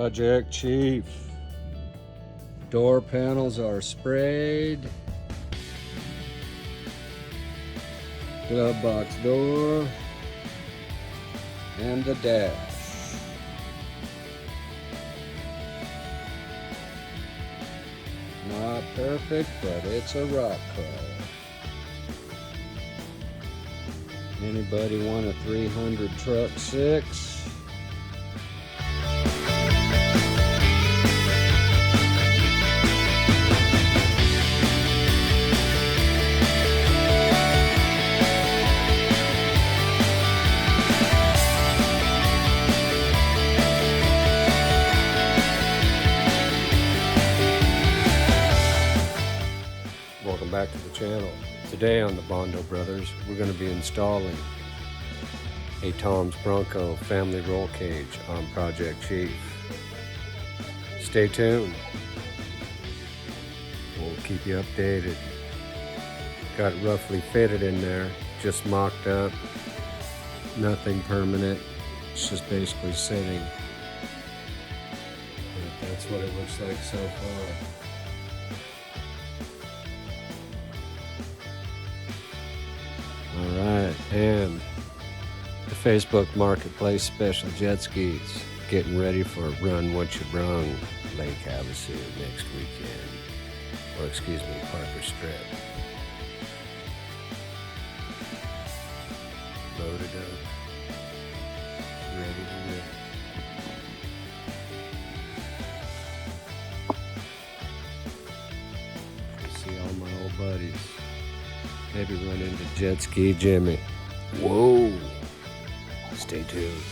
Project Chief. Door panels are sprayed. Glove box door. And the dash. Not perfect, but it's a rock crawl. Anybody want a 300 truck 6? Welcome back to the channel. Today on the Bondo Brothers, we're going to be installing a Tom's Bronco family roll cage on Project Chief. Stay tuned. We'll keep you updated. Got it roughly fitted in there, just mocked up. Nothing permanent. It's just basically sitting. But that's what it looks like so far. Alright, and the Facebook Marketplace special jet skis getting ready for Run What You Brung Lake Havasu next weekend. Or excuse me, Parker Strip. Loaded up. Ready to rip. See all my old buddies. Maybe run into Jet Ski Jimmy. Whoa. Stay tuned.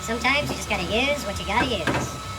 Sometimes you just gotta use what you gotta use.